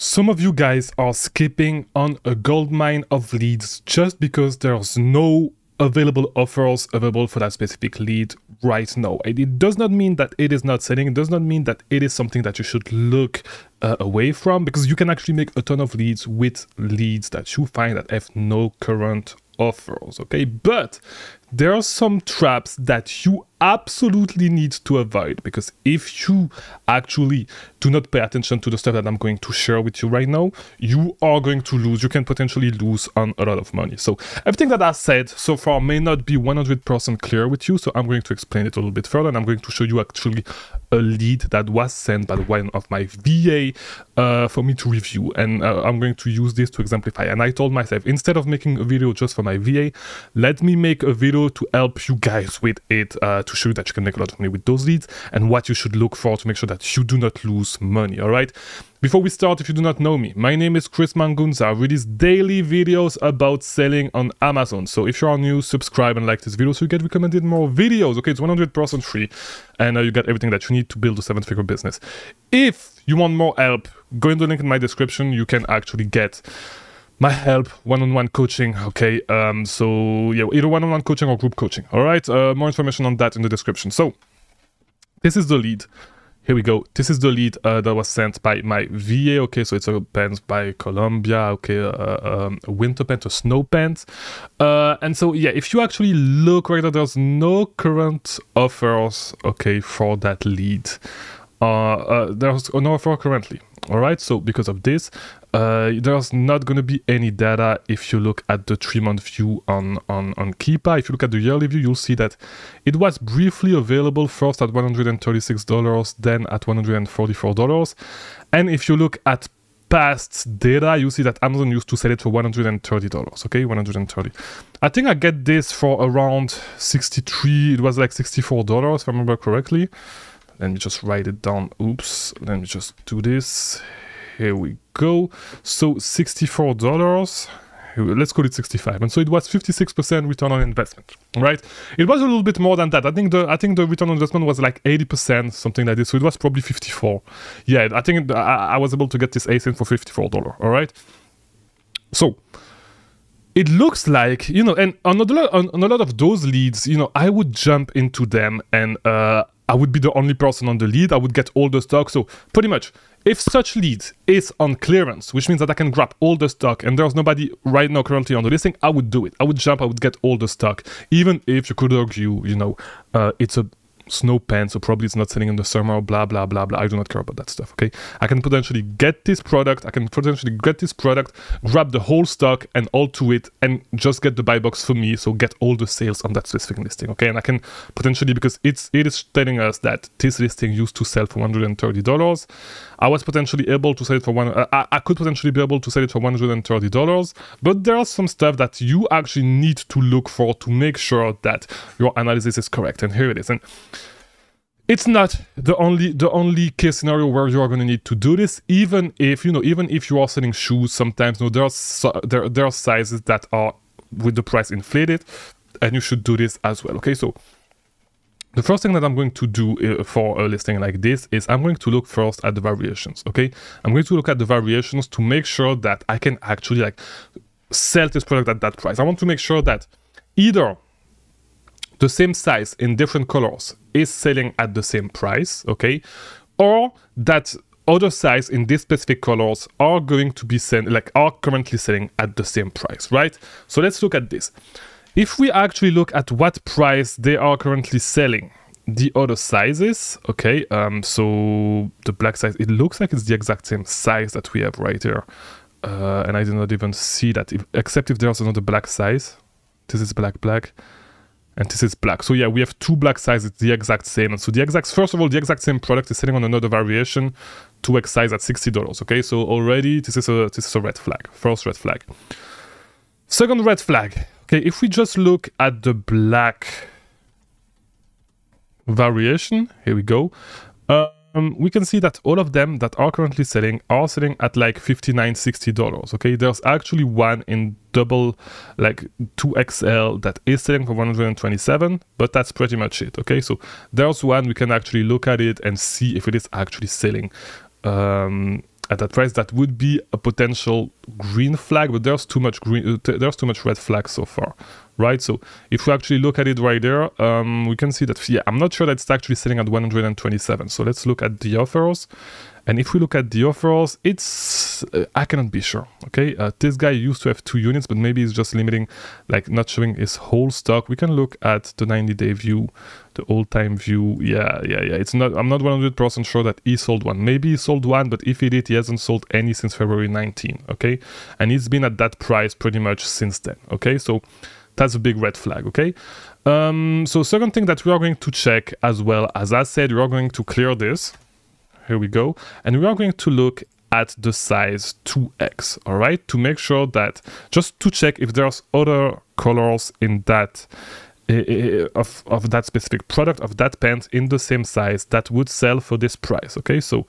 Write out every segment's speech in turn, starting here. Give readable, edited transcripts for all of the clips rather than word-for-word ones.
Some of you guys are skipping on a goldmine of leads just because there's no available offers available for that specific lead right now. And it does not mean that it is not selling. It does not mean that it is something that you should look away from, because you can actually make a ton of leads with leads that you find that have no current offers, okay? But there are some traps that you absolutely need to avoid, because if you actually do not pay attention to the stuff that I'm going to share with you right now, you are going to lose. You can potentially lose on a lot of money. So everything that I said so far may not be 100% clear with you, so I'm going to explain it a little bit further, and I'm going to show you actually a lead that was sent by one of my VA for me to review, and I'm going to use this to exemplify. And I told myself, instead of making a video just for my VA, let me make a video to help you guys with it, to show you that you can make a lot of money with those leads and what you should look for to make sure that you do not lose money. All right, before we start, if you do not know me, my name is Mangunza. I release daily videos about selling on Amazon. So if you are new, subscribe and like this video so you get recommended more videos. Okay, it's 100% free, and you get everything that you need to build a 7-figure business. If you want more help, go in the link in my description. You can actually get my help, one-on-one coaching, okay? So yeah, either one-on-one coaching or group coaching, all right? More information on that in the description. So this is the lead. Here we go. This is the lead that was sent by my VA, okay? So it's a pants by Columbia, okay? A winter pants, a snow pants. And so, yeah, if you actually look right now, there's no current offers, okay, for that lead. There's no offer currently. All right, so because of this, there's not going to be any data if you look at the 3-month view on Keepa. If you look at the yearly view, you'll see that it was briefly available first at $136, then at $144. And if you look at past data, you see that Amazon used to sell it for $130, okay, $130. I think I get this for around 63, it was like $64 if I remember correctly. Let me just write it down. Oops. Let me just do this. Here we go. So $64. Let's call it 65. And so it was 56% return on investment, right? It was a little bit more than that. I think the return on investment was like 80%, something like this. So it was probably 54. Yeah, I think I was able to get this ASIN for $54. All right. So it looks like, you know, and on a lot of those leads, you know, I would jump into them and I would be the only person on the lead. I would get all the stock. So pretty much, if such lead is on clearance, which means that I can grab all the stock and there's nobody right now currently on the listing, I would do it. I would jump, I would get all the stock. Even if you could argue, you know, it's a snow pants, so probably it's not selling in the summer, blah, blah, blah, blah. I do not care about that stuff, okay? I can potentially get this product, grab the whole stock and all to it, and just get the buy box for me, so get all the sales on that specific listing, okay? And I can potentially, because it is telling us that this listing used to sell for $130, I was potentially able to sell it for I could potentially be able to sell it for $130, but there are some stuff that you actually need to look for to make sure that your analysis is correct, and here it is. And it's not the only case scenario where you are going to need to do this. Even if you are selling shoes, sometimes, you know, there are sizes that are with the price inflated, and you should do this as well, okay? So the first thing that I'm going to do for a listing like this is I'm going to look first at the variations, okay? I'm going to look at the variations to make sure that I can actually like sell this product at that price. I want to make sure that either the same size in different colors is selling at the same price, okay? Or that other size in these specific colors are going to be are currently selling at the same price, right? So let's look at this. If we actually look at what price they are currently selling the other sizes, okay? So the black size, it looks like it's the exact same size that we have right here. And I did not even see that, except if there's another black size. This is black. And this is black. So yeah, we have two black sizes, the exact same. And so first of all, the exact same product is selling on another variation, 2x size at $60. Okay, so already this is a red flag. First red flag. Second red flag. Okay, if we just look at the black variation, here we go. We can see that all of them that are currently selling are selling at like $59, $60. Okay, there's actually one in double, like 2XL, that is selling for $127, but that's pretty much it. Okay, so there's one, we can actually look at it and see if it is actually selling at that price, that would be a potential green flag, but there's too much there's too much red flag so far, right? So if we actually look at it right there, we can see that, yeah, I'm not sure that it's actually selling at 127. So let's look at the offers. And if we look at the offers, it's, I cannot be sure, okay? This guy used to have 2 units, but maybe he's just limiting, like not showing his whole stock. We can look at the 90-day view, the all-time view. Yeah. It's not, I'm not 100% sure that he sold one. Maybe he sold one, but if he did, he hasn't sold any since February 19, okay? And he's been at that price pretty much since then, okay? So that's a big red flag, okay? So second thing that we are going to check as well, as I said, we are going to clear this. Here we go. And we are going to look at the size 2x, all right? To make sure that, just to check if there's other colors in that, of that specific product, of that pant in the same size that would sell for this price, okay? So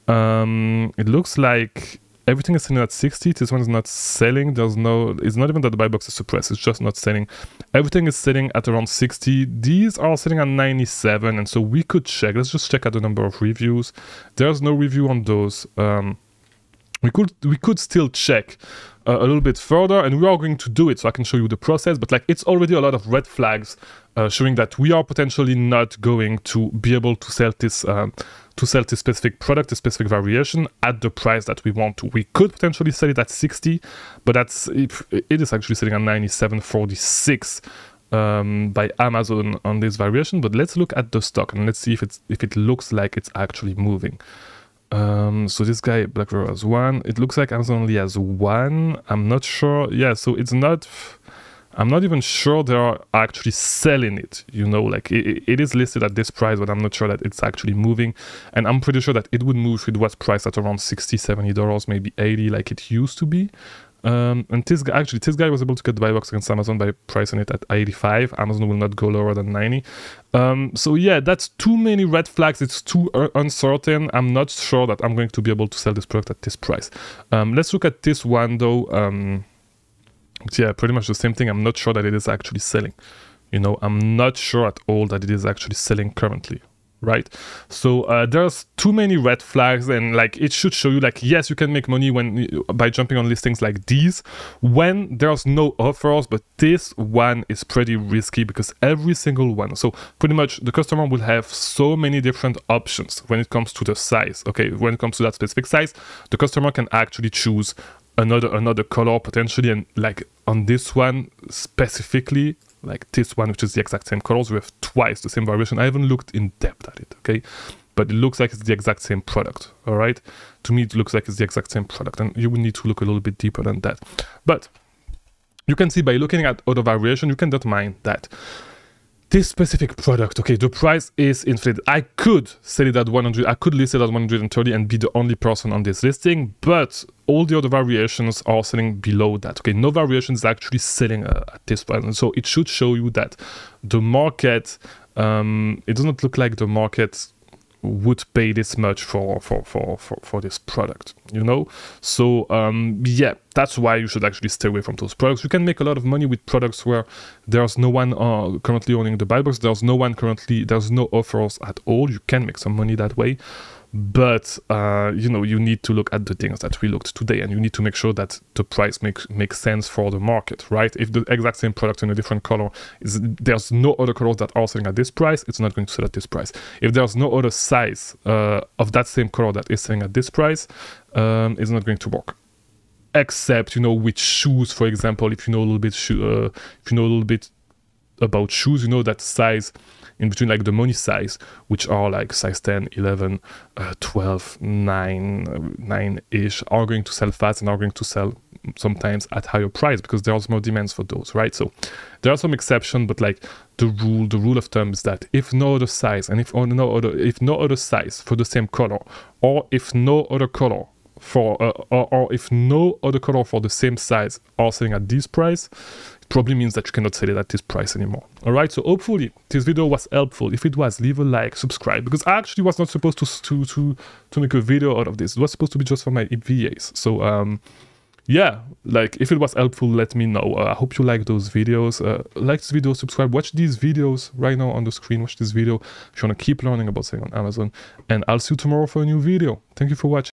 it looks like everything is selling at 60. This one is not selling. There's no, it's not even that the buy box is suppressed, it's just not selling. Everything is selling at around 60. These are selling at 97, and so we could check. Let's just check out the number of reviews. There's no review on those. We could still check a little bit further, and we are going to do it so I can show you the process, but like it's already a lot of red flags showing that we are potentially not going to be able to sell this specific product, a specific variation at the price that we want to. We could potentially sell it at 60, but that's, if it is actually selling at 97.46 by Amazon on this variation. But let's look at the stock and let's see if it looks like it's actually moving. So this guy, Black River, has 1. It looks like Amazon only has 1. I'm not sure. Yeah, so it's not, I'm not even sure they are actually selling it, you know, like it is listed at this price, but I'm not sure that it's actually moving. And I'm pretty sure that it would move if it was priced at around $60, $70, maybe 80 like it used to be. And this guy was able to get the buy box against Amazon by pricing it at 85. Amazon will not go lower than 90. So yeah, that's too many red flags. It's too uncertain. I'm not sure that I'm going to be able to sell this product at this price. Let's look at this one though. Yeah, pretty much the same thing. I'm not sure that it is actually selling. You know, I'm not sure at all that it is actually selling currently. Right, so there's too many red flags, and like it should show you like, yes, you can make money by jumping on listings like these when there's no offers, but this one is pretty risky because every single one, so pretty much the customer will have so many different options when it comes to the size. Okay, when it comes to that specific size, the customer can actually choose another color potentially, and like on this one specifically, like this one, which is the exact same colors, we have twice the same variation. I haven't looked in depth at it, okay? But it looks like it's the exact same product, all right? To me, it looks like it's the exact same product, and you will need to look a little bit deeper than that. But you can see by looking at other variation, you can determine that this specific product, okay, the price is inflated. I could sell it at 100, I could list it at 130 and be the only person on this listing, but all the other variations are selling below that. Okay, no variation is actually selling at this price. And so it should show you that the market, it doesn't look like the market would pay this much for this product, you know? So yeah, that's why you should actually stay away from those products. You can make a lot of money with products where there's no one currently owning the buy box, there's no offers at all. You can make some money that way. But you know, you need to look at the things that we looked today, and you need to make sure that the price makes sense for the market, right? If the exact same product in a different color there's no other colors that are selling at this price, it's not going to sell at this price. If there's no other size of that same color that is selling at this price, it's not going to work. Except, you know, with shoes, for example, if you know a little bit about shoes, you know that size in between, like the money size, which are like size 10, 11, 12, 9-ish, are going to sell fast and are going to sell sometimes at higher price because there's more demands for those, right? So there are some exceptions, but like the rule of thumb is that if no other size, and if no other size for the same color, or if no other color for if no other color for the same size are selling at this price, it probably means that you cannot sell it at this price anymore. All right, so hopefully this video was helpful. If it was, leave a like, subscribe, because I actually was not supposed to make a video out of this. It was supposed to be just for my FBAs. So yeah, like if it was helpful, let me know. I hope you like those videos. Like this video, subscribe, watch these videos right now on the screen. Watch this video if you want to keep learning about selling on Amazon, and I'll see you tomorrow for a new video. Thank you for watching.